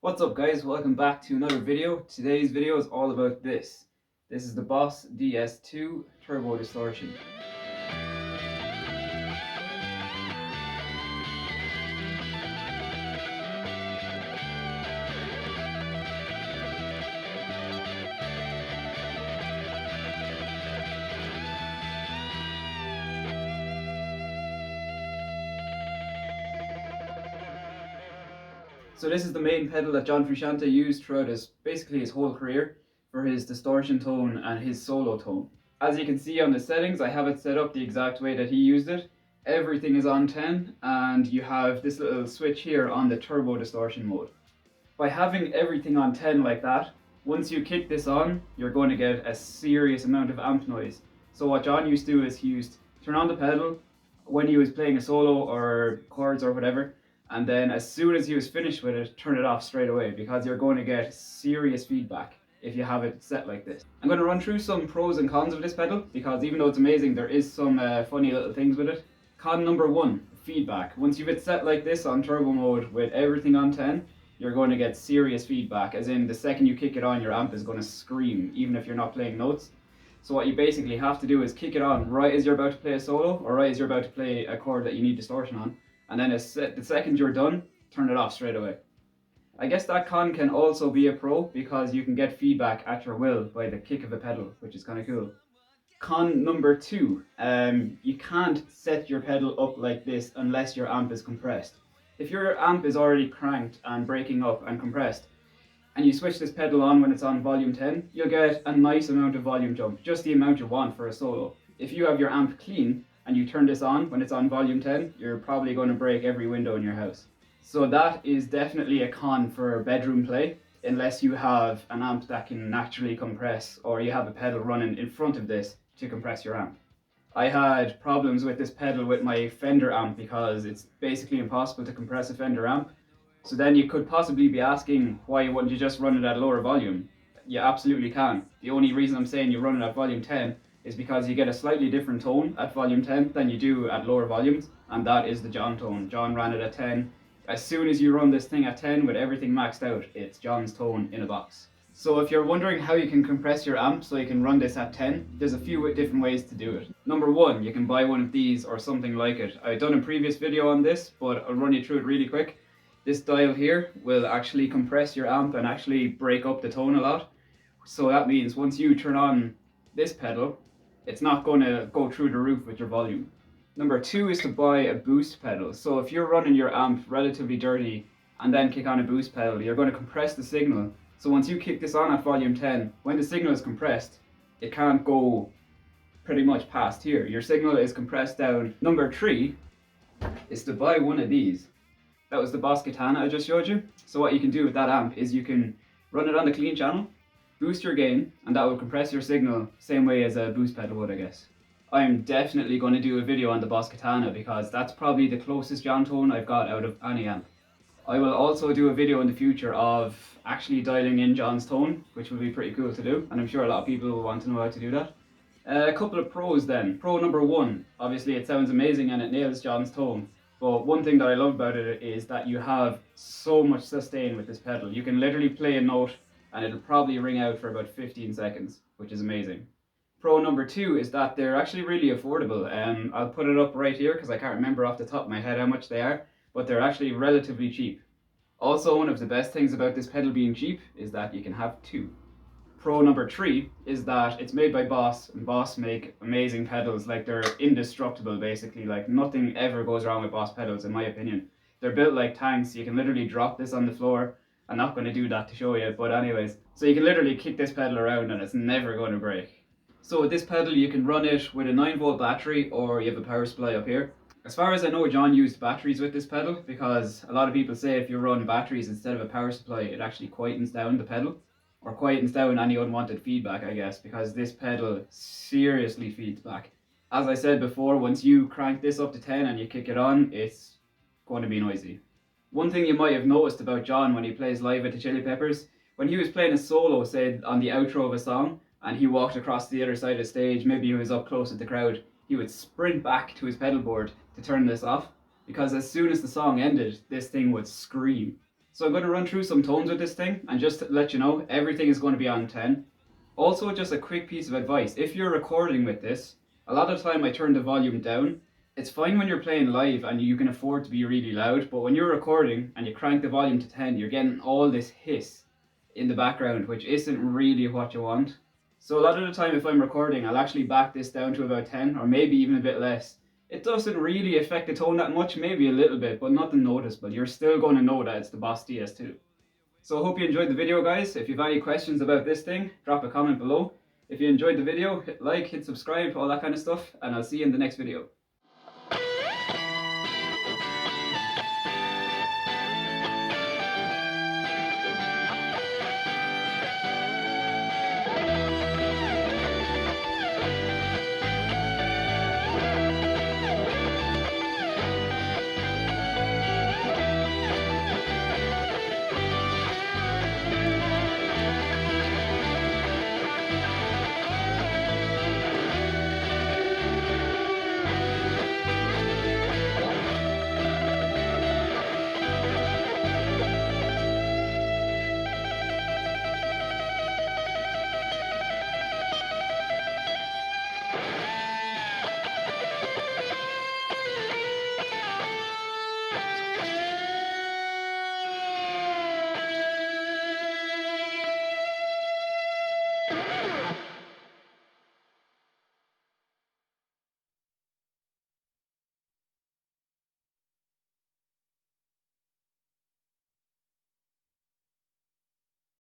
What's up guys, welcome back to another video. Today's video is all about this. This is the Boss DS2 Turbo Distortion. So this is the main pedal that John Frusciante used throughout basically his whole career for his distortion tone and his solo tone. As you can see on the settings, I have it set up the exact way that he used it. Everything is on 10 and you have this little switch here on the turbo distortion mode. By having everything on 10 like that, once you kick this on, you're going to get a serious amount of amp noise. So what John used to do is he used to turn on the pedal when he was playing a solo or chords or whatever, and then as soon as he was finished with it, turn it off straight away because you're going to get serious feedback if you have it set like this. I'm going to run through some pros and cons of this pedal because even though it's amazing, there is some funny little things with it. Con number one, feedback. Once you've it set like this on turbo mode with everything on 10, you're going to get serious feedback, as in the second you kick it on, your amp is going to scream even if you're not playing notes. So what you basically have to do is kick it on right as you're about to play a solo or right as you're about to play a chord that you need distortion on, and then the second you're done, turn it off straight away. I guess that con can also be a pro because you can get feedback at your will by the kick of a pedal, which is kind of cool. Con number two, you can't set your pedal up like this unless your amp is compressed. If your amp is already cranked and breaking up and compressed, and you switch this pedal on when it's on volume 10, you'll get a nice amount of volume jump, just the amount you want for a solo. If you have your amp clean and you turn this on when it's on volume 10, you're probably going to break every window in your house. So that is definitely a con for bedroom play, unless you have an amp that can naturally compress or you have a pedal running in front of this to compress your amp. I had problems with this pedal with my Fender amp because it's basically impossible to compress a Fender amp. So then you could possibly be asking, why wouldn't you just run it at lower volume? You absolutely can. The only reason I'm saying you run it at volume 10 is because you get a slightly different tone at volume 10 than you do at lower volumes, and that is the John tone. John ran it at 10. As soon as you run this thing at 10 with everything maxed out, it's John's tone in a box. So if you're wondering how you can compress your amp so you can run this at 10, there's a few different ways to do it. Number one, you can buy one of these or something like it. I've done a previous video on this, but I'll run you through it really quick. This dial here will actually compress your amp and actually break up the tone a lot. So that means once you turn on this pedal, it's not going to go through the roof with your volume. Number two is to buy a boost pedal. So if you're running your amp relatively dirty and then kick on a boost pedal, you're going to compress the signal. So once you kick this on at volume 10, when the signal is compressed, it can't go pretty much past here. Your signal is compressed down. Number three is to buy one of these. That was the Boss Katana I just showed you. So what you can do with that amp is you can run it on the clean channel, boost your gain, and that will compress your signal same way as a boost pedal would, I guess. I'm definitely going to do a video on the Boss Katana because that's probably the closest John tone I've got out of any amp. I will also do a video in the future of actually dialing in John's tone, which will be pretty cool to do, and I'm sure a lot of people will want to know how to do that. A couple of pros then. Pro number one, obviously it sounds amazing and it nails John's tone. But one thing that I love about it is that you have so much sustain with this pedal. You can literally play a note and it'll probably ring out for about 15 seconds, which is amazing. Pro number two is that they're actually really affordable. I'll put it up right here because I can't remember off the top of my head how much they are, but they're actually relatively cheap. Also, one of the best things about this pedal being cheap is that you can have two. Pro number three is that it's made by Boss, and Boss make amazing pedals. Like, they're indestructible basically. Like, nothing ever goes wrong with Boss pedals in my opinion. They're built like tanks. You can literally drop this on the floor. I'm not going to do that to show you, but anyways. So you can literally kick this pedal around and it's never going to break. So with this pedal you can run it with a 9-volt battery or you have a power supply up here. As far as I know, John used batteries with this pedal because a lot of people say if you run batteries instead of a power supply, it actually quietens down the pedal. Or quietens down any unwanted feedback, I guess, because this pedal seriously feeds back. As I said before, once you crank this up to 10 and you kick it on, it's going to be noisy. One thing you might have noticed about John when he plays live at the Chili Peppers, when he was playing a solo, say on the outro of a song, and he walked across the other side of the stage, maybe he was up close with the crowd, he would sprint back to his pedal board to turn this off, because as soon as the song ended, this thing would scream. So I'm going to run through some tones with this thing, and just to let you know, everything is going to be on 10. Also, just a quick piece of advice, if you're recording with this, a lot of the time I turn the volume down. It's fine when you're playing live and you can afford to be really loud, but when you're recording and you crank the volume to 10, you're getting all this hiss in the background, which isn't really what you want. So a lot of the time if I'm recording, I'll actually back this down to about 10 or maybe even a bit less. It doesn't really affect the tone that much, maybe a little bit, but nothing noticeable. You're still going to know that it's the Boss DS2. So I hope you enjoyed the video, guys. If you have any questions about this thing, drop a comment below. If you enjoyed the video, hit like, hit subscribe, all that kind of stuff, and I'll see you in the next video.